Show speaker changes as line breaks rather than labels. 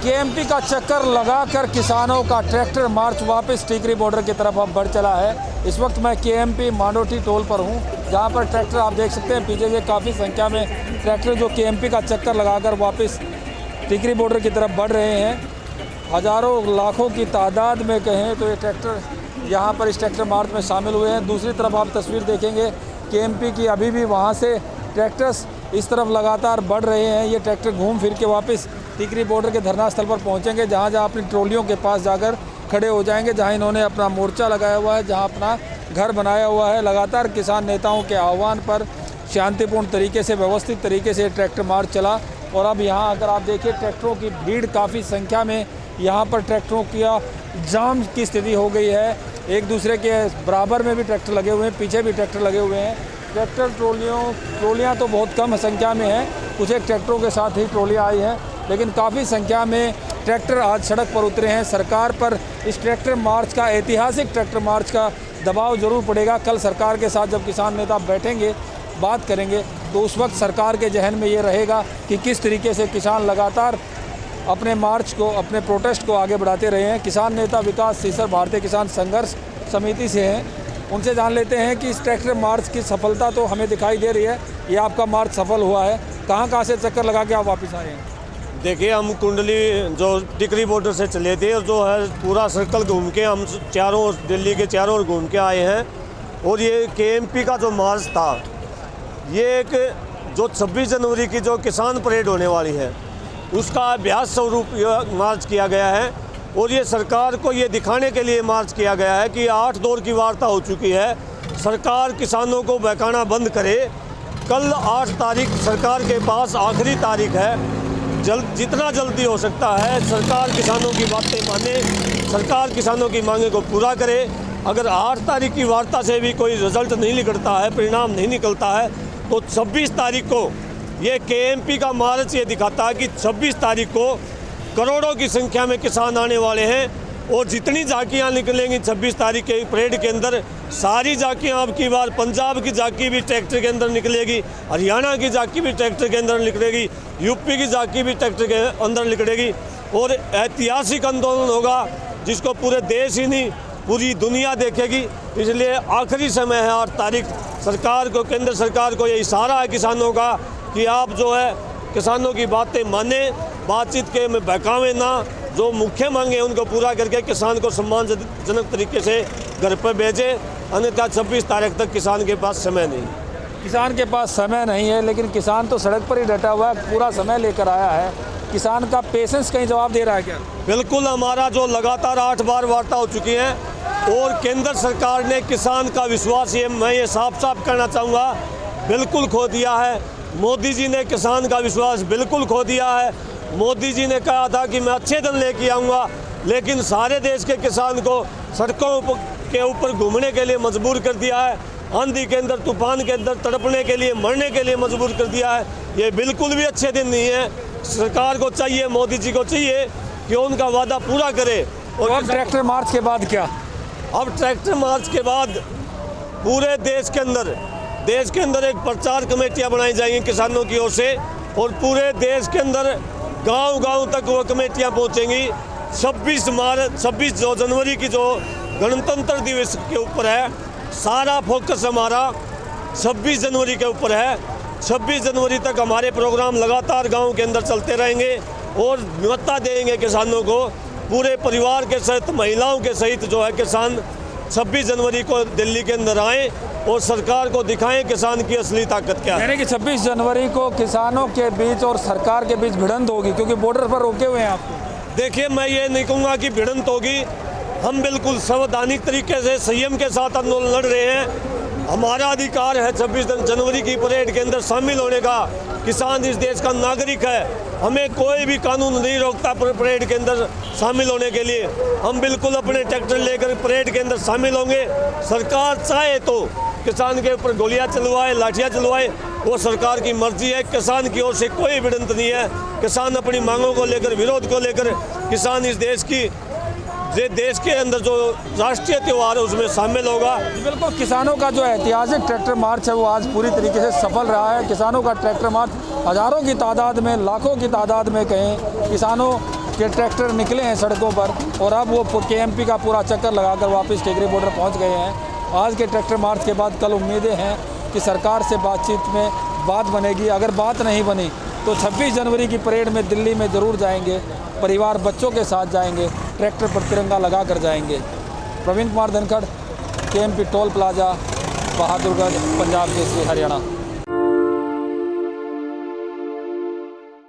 KMP का चक्कर लगाकर किसानों का ट्रैक्टर मार्च वापस टिकरी बॉर्डर की तरफ अब बढ़ चला है। इस वक्त मैं केएमपी मांडोठी टोल पर हूं, जहां पर ट्रैक्टर आप देख सकते हैं पीछे से काफ़ी संख्या में ट्रैक्टर जो केएमपी का चक्कर लगाकर वापस टिकरी बॉर्डर की तरफ बढ़ रहे हैं। हज़ारों लाखों की तादाद में कहें तो ये ट्रैक्टर यहाँ पर इस ट्रैक्टर मार्च में शामिल हुए हैं। दूसरी तरफ आप तस्वीर देखेंगे केएमपी की, अभी भी वहाँ से ट्रैक्टर्स इस तरफ लगातार बढ़ रहे हैं। ये ट्रैक्टर घूम फिर के वापस टिकरी बॉर्डर के धरना स्थल पर पहुंचेंगे, जहां अपनी ट्रॉलियों के पास जाकर खड़े हो जाएंगे, जहां इन्होंने अपना मोर्चा लगाया हुआ है, जहां अपना घर बनाया हुआ है। लगातार किसान नेताओं के आह्वान पर शांतिपूर्ण तरीके से, व्यवस्थित तरीके से ट्रैक्टर मार्च चला। और अब यहाँ अगर आप देखिए ट्रैक्टरों की भीड़ काफ़ी संख्या में, यहाँ पर ट्रैक्टरों का जाम की स्थिति हो गई है। एक दूसरे के बराबर में भी ट्रैक्टर लगे हुए हैं, पीछे भी ट्रैक्टर लगे हुए हैं। ट्रैक्टर ट्रॉलियाँ तो बहुत कम संख्या में हैं, कुछ एक ट्रैक्टरों के साथ ही ट्रॉलियाँ आई हैं, लेकिन काफ़ी संख्या में ट्रैक्टर आज सड़क पर उतरे हैं। सरकार पर इस ट्रैक्टर मार्च का, ऐतिहासिक ट्रैक्टर मार्च का दबाव ज़रूर पड़ेगा। कल सरकार के साथ जब किसान नेता बैठेंगे, बात करेंगे, तो उस वक्त सरकार के जहन में ये रहेगा कि किस तरीके से किसान लगातार अपने मार्च को, अपने प्रोटेस्ट को आगे बढ़ाते रहे हैं। किसान नेता विकास सीसर भारतीय किसान संघर्ष समिति से हैं, उनसे जान लेते हैं कि इस ट्रैक्टर मार्च की सफलता तो हमें दिखाई दे रही है। ये आपका मार्च सफल हुआ है, कहाँ से चक्कर लगा के आप वापस आए हैं?
देखिए, हम कुंडली जो टिकरी बॉर्डर से चले थे, और जो है पूरा सर्कल घूम के हम चारों दिल्ली के चारों ओर घूम के आए हैं। और ये केएमपी का जो मार्च था, ये एक जो 26 जनवरी की जो किसान परेड होने वाली है, उसका अभ्यास स्वरूप मार्च किया गया है। और ये सरकार को ये दिखाने के लिए मार्च किया गया है कि 8 दौर की वार्ता हो चुकी है, सरकार किसानों को बहकाना बंद करे। कल 8 तारीख सरकार के पास आखिरी तारीख है, जितना जल्दी हो सकता है सरकार किसानों की बातें माने, सरकार किसानों की मांगे को पूरा करे। अगर 8 तारीख की वार्ता से भी कोई रिजल्ट नहीं निकलता है, परिणाम नहीं निकलता है, तो 26 तारीख को ये केएमपी का मार्च ये दिखाता है कि 26 तारीख को करोड़ों की संख्या में किसान आने वाले हैं। और जितनी झांकियाँ निकलेंगी 26 तारीख के परेड के अंदर, सारी झांकियाँ अब की बार पंजाब की झांकी भी ट्रैक्टर के अंदर निकलेगी, हरियाणा की झांकी भी ट्रैक्टर के अंदर निकलेगी, यूपी की झांकी भी ट्रैक्टर के अंदर निकलेगी। और ऐतिहासिक आंदोलन होगा जिसको पूरे देश ही नहीं पूरी दुनिया देखेगी। इसलिए आखिरी समय है 8 तारीख। सरकार को, केंद्र सरकार को ये इशारा है किसानों का कि आप जो है किसानों की बातें माने, बातचीत के में बहकावें ना, जो मुख्य मांगे उनको पूरा करके किसान को सम्मानजनक तरीके से घर पर भेजें। अन्यथा 26 तारीख तक किसान के पास समय नहीं।
किसान के पास समय नहीं है, लेकिन किसान तो सड़क पर ही डटा हुआ है, पूरा समय लेकर आया है। किसान का पेशेंस कहीं जवाब दे रहा है क्या?
बिल्कुल, हमारा जो लगातार 8 बार वार्ता हो चुकी है, और केंद्र सरकार ने किसान का विश्वास, ये मैं ये साफ साफ कहना चाहूँगा, बिल्कुल खो दिया है। मोदी जी ने किसान का विश्वास बिल्कुल खो दिया है। मोदी जी ने कहा था कि मैं अच्छे दिन लेके आऊँगा, लेकिन सारे देश के किसान को सड़कों के ऊपर घूमने के लिए मजबूर कर दिया है, आंधी के अंदर, तूफान के अंदर तड़पने के लिए, मरने के लिए मजबूर कर दिया है। ये बिल्कुल भी अच्छे दिन नहीं है। सरकार को चाहिए, मोदी जी को चाहिए कि उनका वादा पूरा करे।
और अब ट्रैक्टर मार्च के बाद क्या?
अब ट्रैक्टर मार्च के बाद पूरे देश के अंदर एक प्रचार कमेटियां बनाई जाएंगी किसानों की ओर से, और पूरे देश के अंदर गांव-गांव तक वो कमेटियां पहुंचेंगी। 26 जनवरी की जो गणतंत्र दिवस के ऊपर है, सारा फोकस हमारा 26 जनवरी के ऊपर है। 26 जनवरी तक हमारे प्रोग्राम लगातार गांव के अंदर चलते रहेंगे, और न्योता देंगे किसानों को, पूरे परिवार के सहित, महिलाओं के सहित जो है किसान 26 जनवरी को दिल्ली के अंदर आएँ और सरकार को दिखाएं किसान की असली ताकत क्या है।
यानी कि 26 जनवरी को किसानों के बीच और सरकार के बीच भिड़ंत होगी, क्योंकि बॉर्डर पर रोके हुए हैं आपको।
देखिए, मैं ये नहीं कहूँगा कि भिड़ंत होगी, हम बिल्कुल संवैधानिक तरीके से संयम के साथ आंदोलन लड़ रहे हैं। हमारा अधिकार है 26 जनवरी की परेड के अंदर शामिल होने का। किसान इस देश का नागरिक है, हमें कोई भी कानून नहीं रोकता परेड के अंदर शामिल होने के लिए। हम बिल्कुल अपने ट्रैक्टर लेकर परेड के अंदर शामिल होंगे। सरकार चाहे तो किसान के ऊपर गोलियां चलवाए, लाठियां चलवाए, वो सरकार की मर्जी है। किसान की ओर से कोई भिड़ंत नहीं है। किसान अपनी मांगों को लेकर, विरोध को लेकर, किसान इस देश के अंदर जो राष्ट्रीय त्यौहार है उसमें शामिल होगा।
बिल्कुल, किसानों का जो ऐतिहासिक ट्रैक्टर मार्च है वो आज पूरी तरीके से सफल रहा है। किसानों का ट्रैक्टर मार्च हज़ारों की तादाद में, लाखों की तादाद में कहें, किसानों के ट्रैक्टर निकले हैं सड़कों पर और अब वो केएमपी का पूरा चक्कर लगाकर वापस टिकरी बॉर्डर पहुंच गए हैं। आज के ट्रैक्टर मार्च के बाद कल उम्मीदें हैं कि सरकार से बातचीत में बात बनेगी। अगर बात नहीं बनी तो 26 जनवरी की परेड में दिल्ली में ज़रूर जाएंगे, परिवार बच्चों के साथ जाएंगे, ट्रैक्टर पर तिरंगा लगा कर जाएंगे। Praveen Kumar Dhankhar, KMP toll plaza, Bahadurgarh, Punjab Kesari, Haryana.